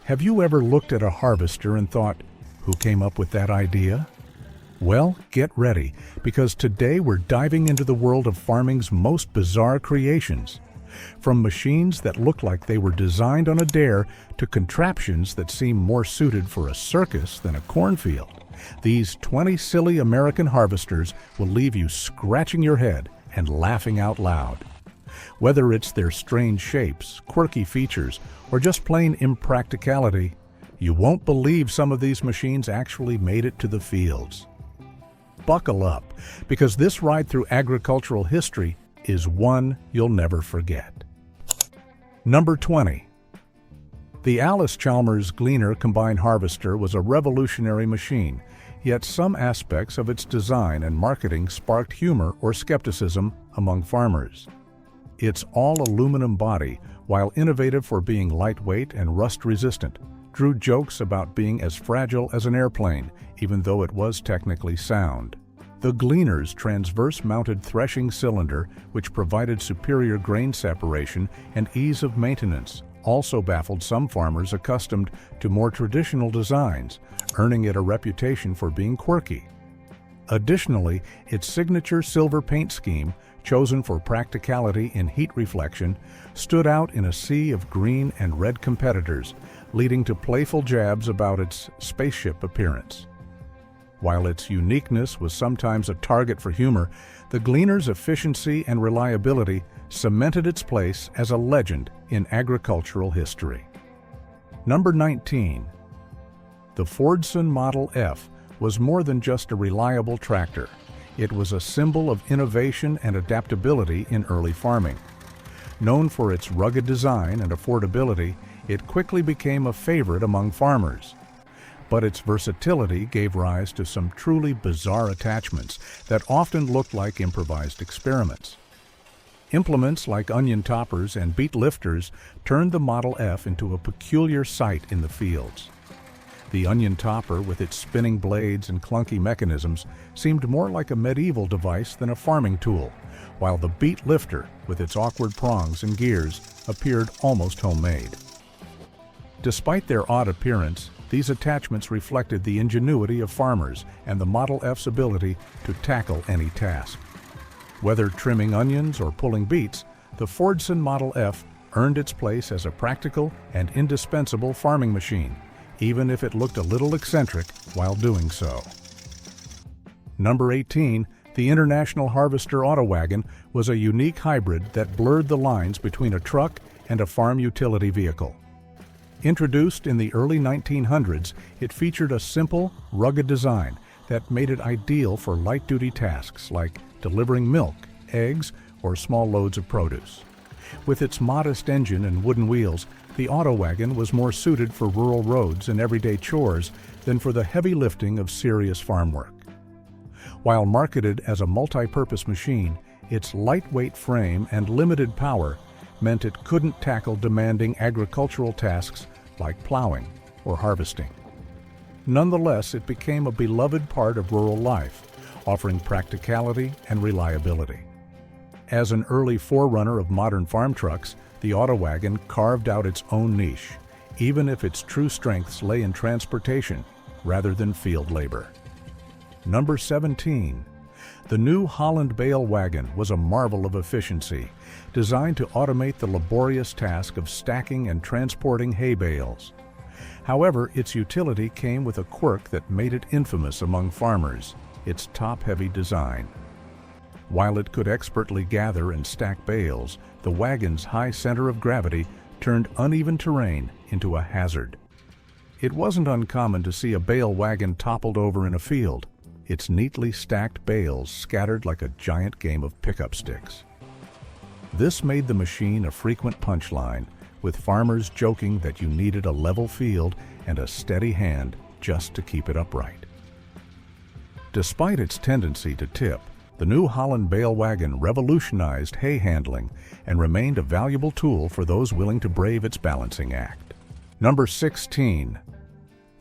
Have you ever looked at a harvester and thought, who came up with that idea? Well, get ready, because today we're diving into the world of farming's most bizarre creations. From machines that look like they were designed on a dare to contraptions that seem more suited for a circus than a cornfield, these 20 silly American harvesters will leave you scratching your head and laughing out loud. Whether it's their strange shapes, quirky features, or just plain impracticality, you won't believe some of these machines actually made it to the fields. Buckle up, because this ride through agricultural history is one you'll never forget. Number 20. The Allis-Chalmers Gleaner Combine Harvester was a revolutionary machine, yet some aspects of its design and marketing sparked humor or skepticism among farmers. Its all-aluminum body, while innovative for being lightweight and rust-resistant, drew jokes about being as fragile as an airplane, even though it was technically sound. The Gleaner's transverse-mounted threshing cylinder, which provided superior grain separation and ease of maintenance, also baffled some farmers accustomed to more traditional designs, earning it a reputation for being quirky. Additionally, its signature silver paint scheme, chosen for practicality in heat reflection, stood out in a sea of green and red competitors, leading to playful jabs about its spaceship appearance. While its uniqueness was sometimes a target for humor, the Gleaner's efficiency and reliability cemented its place as a legend in agricultural history. Number 19. The Fordson Model F was more than just a reliable tractor. It was a symbol of innovation and adaptability in early farming. Known for its rugged design and affordability, it quickly became a favorite among farmers. But its versatility gave rise to some truly bizarre attachments that often looked like improvised experiments. Implements like onion toppers and beet lifters turned the Model F into a peculiar sight in the fields. The onion topper, with its spinning blades and clunky mechanisms, seemed more like a medieval device than a farming tool, while the beet lifter, with its awkward prongs and gears, appeared almost homemade. Despite their odd appearance, these attachments reflected the ingenuity of farmers and the Model F's ability to tackle any task. Whether trimming onions or pulling beets, the Fordson Model F earned its place as a practical and indispensable farming machine, even if it looked a little eccentric while doing so. Number 18. The International Harvester Auto Wagon was a unique hybrid that blurred the lines between a truck and a farm utility vehicle. Introduced in the early 1900s, it featured a simple, rugged design that made it ideal for light-duty tasks like delivering milk, eggs, or small loads of produce. With its modest engine and wooden wheels, the auto wagon was more suited for rural roads and everyday chores than for the heavy lifting of serious farm work. While marketed as a multi-purpose machine, its lightweight frame and limited power meant it couldn't tackle demanding agricultural tasks like plowing or harvesting. Nonetheless, it became a beloved part of rural life, offering practicality and reliability. As an early forerunner of modern farm trucks, the auto wagon carved out its own niche, even if its true strengths lay in transportation rather than field labor. Number 17. The New Holland bale wagon was a marvel of efficiency, designed to automate the laborious task of stacking and transporting hay bales. However, its utility came with a quirk that made it infamous among farmers: its top-heavy design. While it could expertly gather and stack bales, the wagon's high center of gravity turned uneven terrain into a hazard. It wasn't uncommon to see a bale wagon toppled over in a field, its neatly stacked bales scattered like a giant game of pickup sticks. This made the machine a frequent punchline, with farmers joking that you needed a level field and a steady hand just to keep it upright. Despite its tendency to tip, the New Holland bale wagon revolutionized hay handling and remained a valuable tool for those willing to brave its balancing act. Number 16.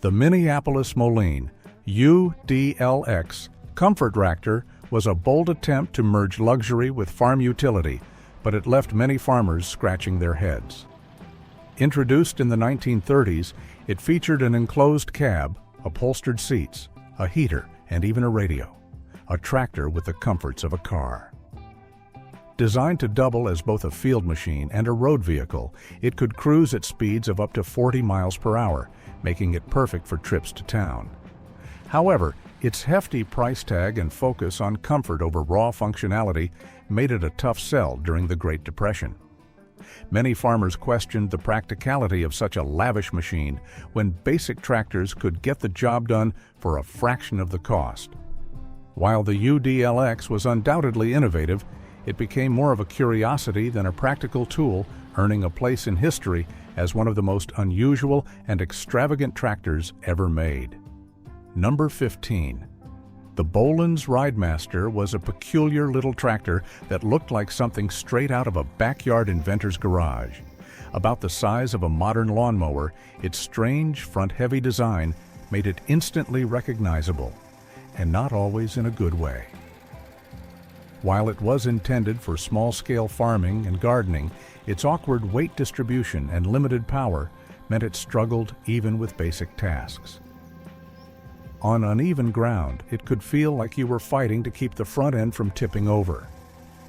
The Minneapolis Moline UDLX Comfort Tractor was a bold attempt to merge luxury with farm utility, but it left many farmers scratching their heads. Introduced in the 1930s, it featured an enclosed cab, upholstered seats, a heater, and even a radio. A tractor with the comforts of a car. Designed to double as both a field machine and a road vehicle, it could cruise at speeds of up to 40 miles per hour, making it perfect for trips to town. However, its hefty price tag and focus on comfort over raw functionality made it a tough sell during the Great Depression. Many farmers questioned the practicality of such a lavish machine when basic tractors could get the job done for a fraction of the cost. While the UDLX was undoubtedly innovative, it became more of a curiosity than a practical tool, earning a place in history as one of the most unusual and extravagant tractors ever made. Number 15. The Boland's Ridemaster was a peculiar little tractor that looked like something straight out of a backyard inventor's garage. About the size of a modern lawnmower, its strange front-heavy design made it instantly recognizable, and not always in a good way. While it was intended for small-scale farming and gardening, its awkward weight distribution and limited power meant it struggled even with basic tasks. On uneven ground, it could feel like you were fighting to keep the front end from tipping over.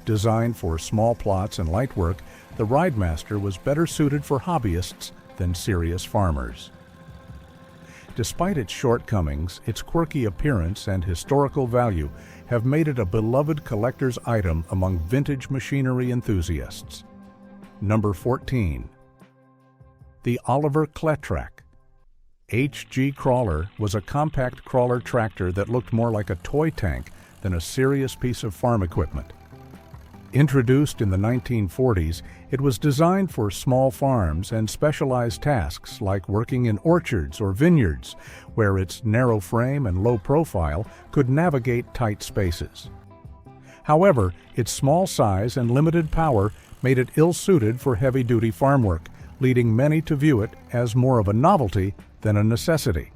Designed for small plots and light work, the Ridemaster was better suited for hobbyists than serious farmers. Despite its shortcomings, its quirky appearance and historical value have made it a beloved collector's item among vintage machinery enthusiasts. Number 14. The Oliver Kletrek. HG Crawler was a compact crawler tractor that looked more like a toy tank than a serious piece of farm equipment. Introduced in the 1940s, it was designed for small farms and specialized tasks like working in orchards or vineyards, where its narrow frame and low profile could navigate tight spaces. However, its small size and limited power made it ill-suited for heavy-duty farm work, leading many to view it as more of a novelty than a necessity.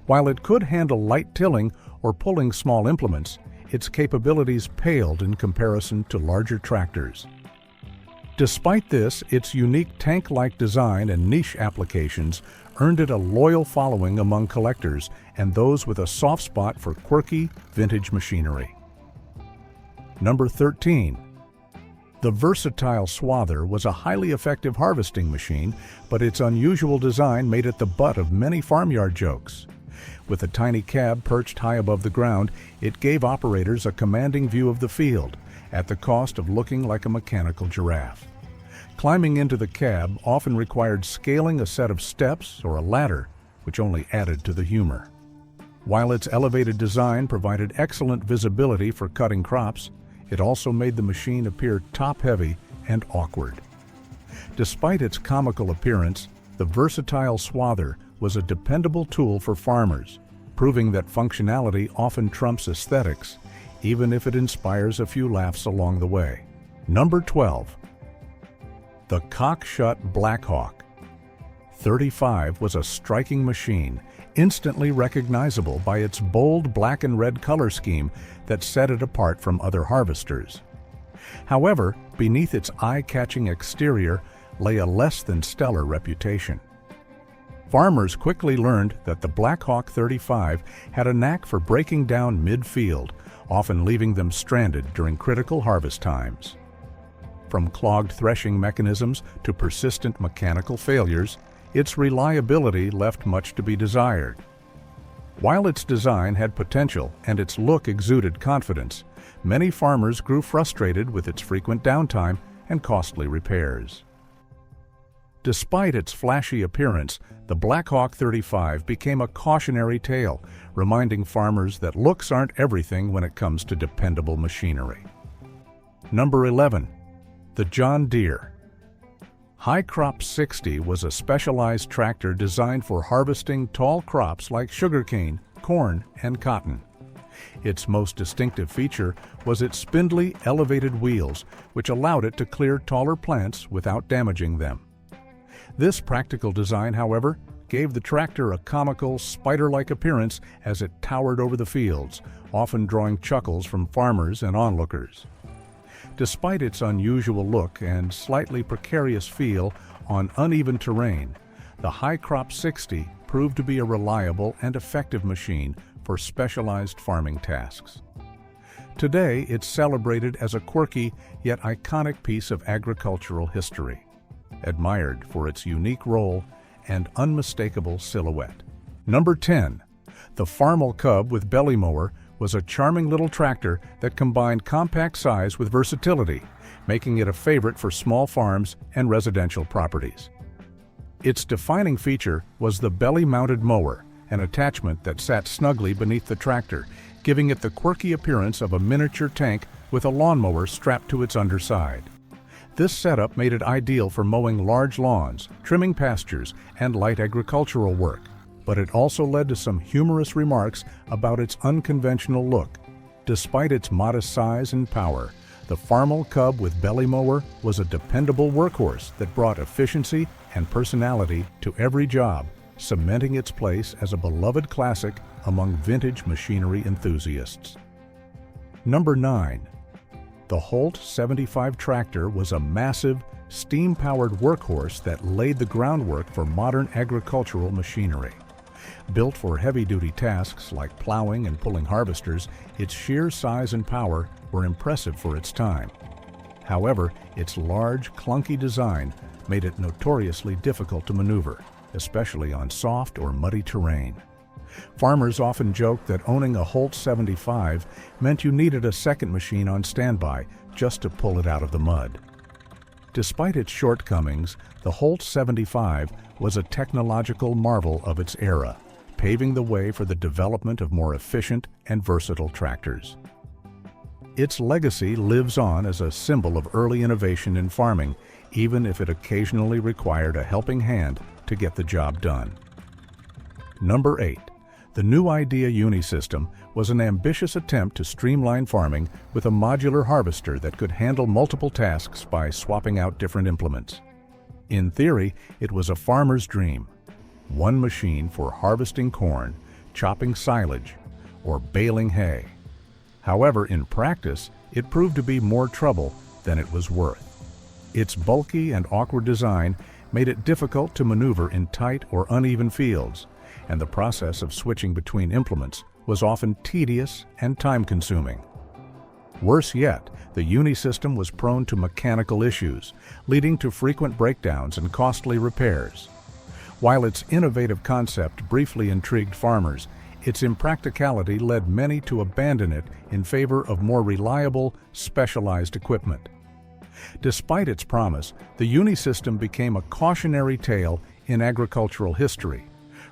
While it could handle light tilling or pulling small implements, its capabilities paled in comparison to larger tractors. Despite this, its unique tank-like design and niche applications earned it a loyal following among collectors and those with a soft spot for quirky, vintage machinery. Number 13. The versatile Swather was a highly effective harvesting machine, but its unusual design made it the butt of many farmyard jokes. With a tiny cab perched high above the ground, it gave operators a commanding view of the field, at the cost of looking like a mechanical giraffe. Climbing into the cab often required scaling a set of steps or a ladder, which only added to the humor. While its elevated design provided excellent visibility for cutting crops, it also made the machine appear top-heavy and awkward. Despite its comical appearance, the versatile Swather was a dependable tool for farmers, proving that functionality often trumps aesthetics, even if it inspires a few laughs along the way. Number 12. The Cockshut Blackhawk. 35 was a striking machine, instantly recognizable by its bold black and red color scheme that set it apart from other harvesters. However, beneath its eye-catching exterior lay a less than stellar reputation. Farmers quickly learned that the Blackhawk 35 had a knack for breaking down mid-field, often leaving them stranded during critical harvest times. From clogged threshing mechanisms to persistent mechanical failures, its reliability left much to be desired. While its design had potential and its look exuded confidence, many farmers grew frustrated with its frequent downtime and costly repairs. Despite its flashy appearance, the Blackhawk 35 became a cautionary tale, reminding farmers that looks aren't everything when it comes to dependable machinery. Number 11. The John Deere. High Crop 60 was a specialized tractor designed for harvesting tall crops like sugarcane, corn, and cotton. Its most distinctive feature was its spindly, elevated wheels, which allowed it to clear taller plants without damaging them. This practical design, however, gave the tractor a comical, spider-like appearance as it towered over the fields, often drawing chuckles from farmers and onlookers. Despite its unusual look and slightly precarious feel on uneven terrain, the High Crop 60 proved to be a reliable and effective machine for specialized farming tasks. Today, it's celebrated as a quirky yet iconic piece of agricultural history, admired for its unique role and unmistakable silhouette. Number 10. The Farmall Cub with belly mower was a charming little tractor that combined compact size with versatility, making it a favorite for small farms and residential properties. Its defining feature was the belly-mounted mower, an attachment that sat snugly beneath the tractor, giving it the quirky appearance of a miniature tank with a lawnmower strapped to its underside. This setup made it ideal for mowing large lawns, trimming pastures, and light agricultural work, but it also led to some humorous remarks about its unconventional look. Despite its modest size and power, the Farmall Cub with belly mower was a dependable workhorse that brought efficiency and personality to every job, cementing its place as a beloved classic among vintage machinery enthusiasts. Number 9. The Holt 75 tractor was a massive, steam-powered workhorse that laid the groundwork for modern agricultural machinery. Built for heavy-duty tasks like plowing and pulling harvesters, its sheer size and power were impressive for its time. However, its large, clunky design made it notoriously difficult to maneuver, especially on soft or muddy terrain. Farmers often joked that owning a Holt 75 meant you needed a second machine on standby just to pull it out of the mud. Despite its shortcomings, the Holt 75 was a technological marvel of its era, paving the way for the development of more efficient and versatile tractors. Its legacy lives on as a symbol of early innovation in farming, even if it occasionally required a helping hand to get the job done. Number 8. The New Idea Unisystem was an ambitious attempt to streamline farming with a modular harvester that could handle multiple tasks by swapping out different implements. In theory, it was a farmer's dream. One machine for harvesting corn, chopping silage, or baling hay. However, in practice, it proved to be more trouble than it was worth. Its bulky and awkward design made it difficult to maneuver in tight or uneven fields, and the process of switching between implements was often tedious and time-consuming. Worse yet, the Unisystem was prone to mechanical issues, leading to frequent breakdowns and costly repairs. While its innovative concept briefly intrigued farmers, its impracticality led many to abandon it in favor of more reliable, specialized equipment. Despite its promise, the Unisystem became a cautionary tale in agricultural history,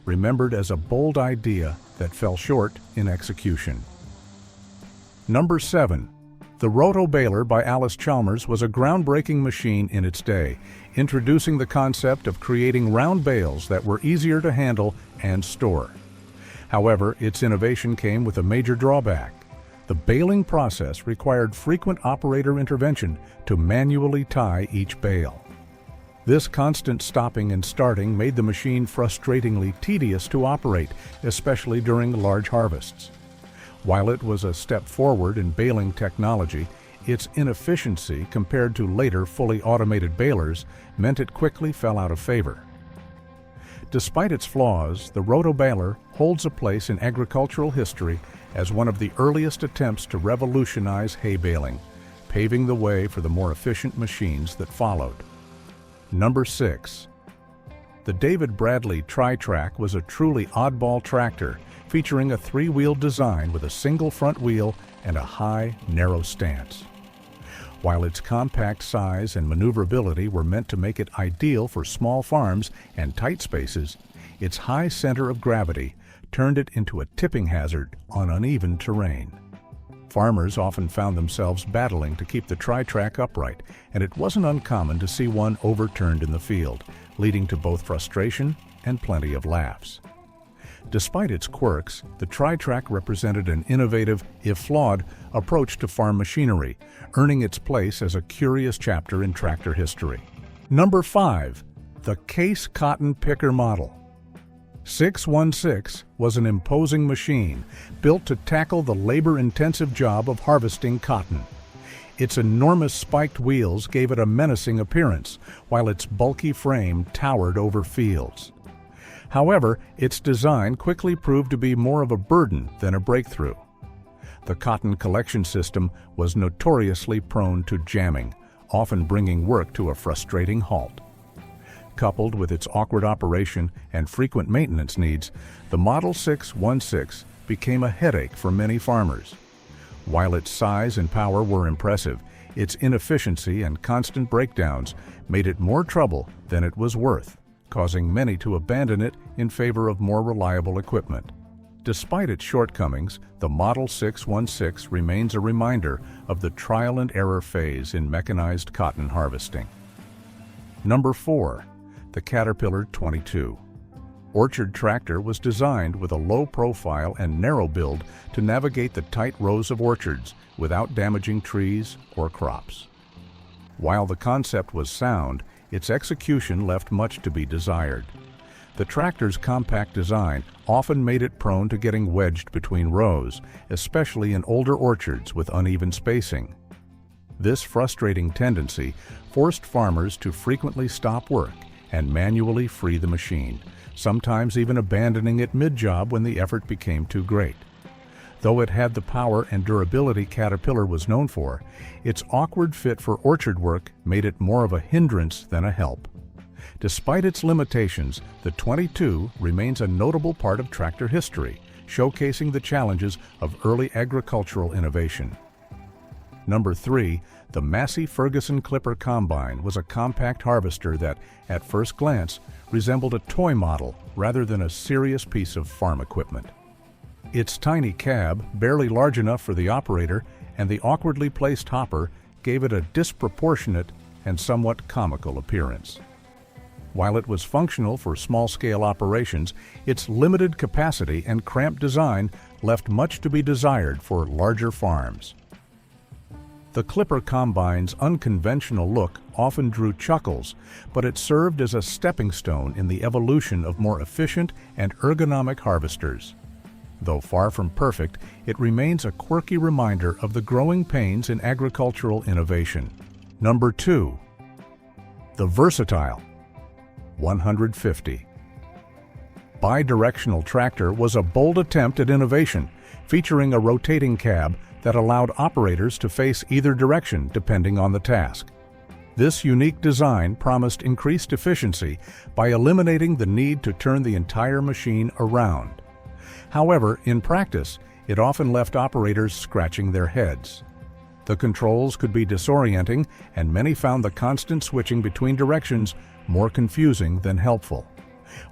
remembered as a bold idea that fell short in execution. Number 7. The Roto-Baler by Alice Chalmers was a groundbreaking machine in its day, introducing the concept of creating round bales that were easier to handle and store. However, its innovation came with a major drawback. The baling process required frequent operator intervention to manually tie each bale. This constant stopping and starting made the machine frustratingly tedious to operate, especially during large harvests. While it was a step forward in baling technology, its inefficiency compared to later fully automated balers meant it quickly fell out of favor. Despite its flaws, the roto-baler holds a place in agricultural history as one of the earliest attempts to revolutionize hay baling, paving the way for the more efficient machines that followed. Number 6. The David Bradley Tri-Track was a truly oddball tractor, featuring a three-wheel design with a single front wheel and a high, narrow stance. While its compact size and maneuverability were meant to make it ideal for small farms and tight spaces, its high center of gravity turned it into a tipping hazard on uneven terrain. Farmers often found themselves battling to keep the Tri-Track upright, and it wasn't uncommon to see one overturned in the field, leading to both frustration and plenty of laughs. Despite its quirks, the Tri-Track represented an innovative, if flawed, approach to farm machinery, earning its place as a curious chapter in tractor history. Number 5. The Case Cotton Picker Model. 616 was an imposing machine built to tackle the labor-intensive job of harvesting cotton. Its enormous spiked wheels gave it a menacing appearance, while its bulky frame towered over fields. However, its design quickly proved to be more of a burden than a breakthrough. The cotton collection system was notoriously prone to jamming, often bringing work to a frustrating halt. Coupled with its awkward operation and frequent maintenance needs, the Model 616 became a headache for many farmers. While its size and power were impressive, its inefficiency and constant breakdowns made it more trouble than it was worth, causing many to abandon it in favor of more reliable equipment. Despite its shortcomings, the Model 616 remains a reminder of the trial and error phase in mechanized cotton harvesting. Number 4. The Caterpillar 22. Orchard tractor was designed with a low profile and narrow build to navigate the tight rows of orchards without damaging trees or crops. While the concept was sound, its execution left much to be desired. The tractor's compact design often made it prone to getting wedged between rows, especially in older orchards with uneven spacing. This frustrating tendency forced farmers to frequently stop work and manually free the machine, sometimes even abandoning it mid-job when the effort became too great. Though it had the power and durability Caterpillar was known for, its awkward fit for orchard work made it more of a hindrance than a help. Despite its limitations, the 22 remains a notable part of tractor history, showcasing the challenges of early agricultural innovation. Number 3. The Massey Ferguson Clipper Combine was a compact harvester that, at first glance, resembled a toy model rather than a serious piece of farm equipment. Its tiny cab, barely large enough for the operator, and the awkwardly placed hopper gave it a disproportionate and somewhat comical appearance. While it was functional for small-scale operations, its limited capacity and cramped design left much to be desired for larger farms. The Clipper Combine's unconventional look often drew chuckles, but it served as a stepping stone in the evolution of more efficient and ergonomic harvesters. Though far from perfect, it remains a quirky reminder of the growing pains in agricultural innovation. Number 2. The Versatile 150. Bidirectional tractor was a bold attempt at innovation, featuring a rotating cab that allowed operators to face either direction depending on the task. This unique design promised increased efficiency by eliminating the need to turn the entire machine around. However, in practice, it often left operators scratching their heads. The controls could be disorienting, and many found the constant switching between directions more confusing than helpful.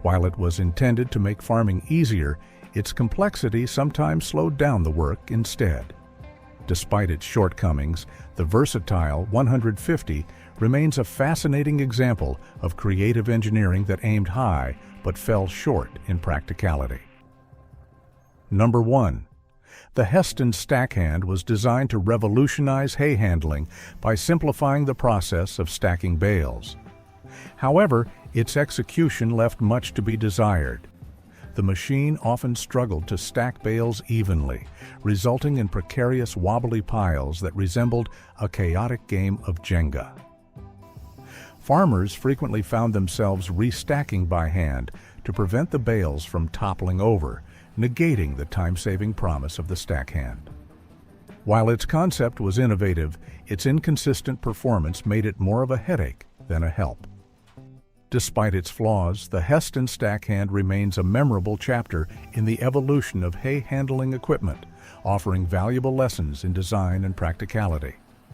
While it was intended to make farming easier, its complexity sometimes slowed down the work instead. Despite its shortcomings, the Versatile 150 remains a fascinating example of creative engineering that aimed high but fell short in practicality. Number 1. The Heston Stackhand was designed to revolutionize hay handling by simplifying the process of stacking bales. However, its execution left much to be desired. The machine often struggled to stack bales evenly, resulting in precarious wobbly piles that resembled a chaotic game of Jenga. Farmers frequently found themselves restacking by hand to prevent the bales from toppling over, negating the time-saving promise of the stackhand. While its concept was innovative, its inconsistent performance made it more of a headache than a help. Despite its flaws, the Heston Stackhand remains a memorable chapter in the evolution of hay handling equipment, offering valuable lessons in design and practicality.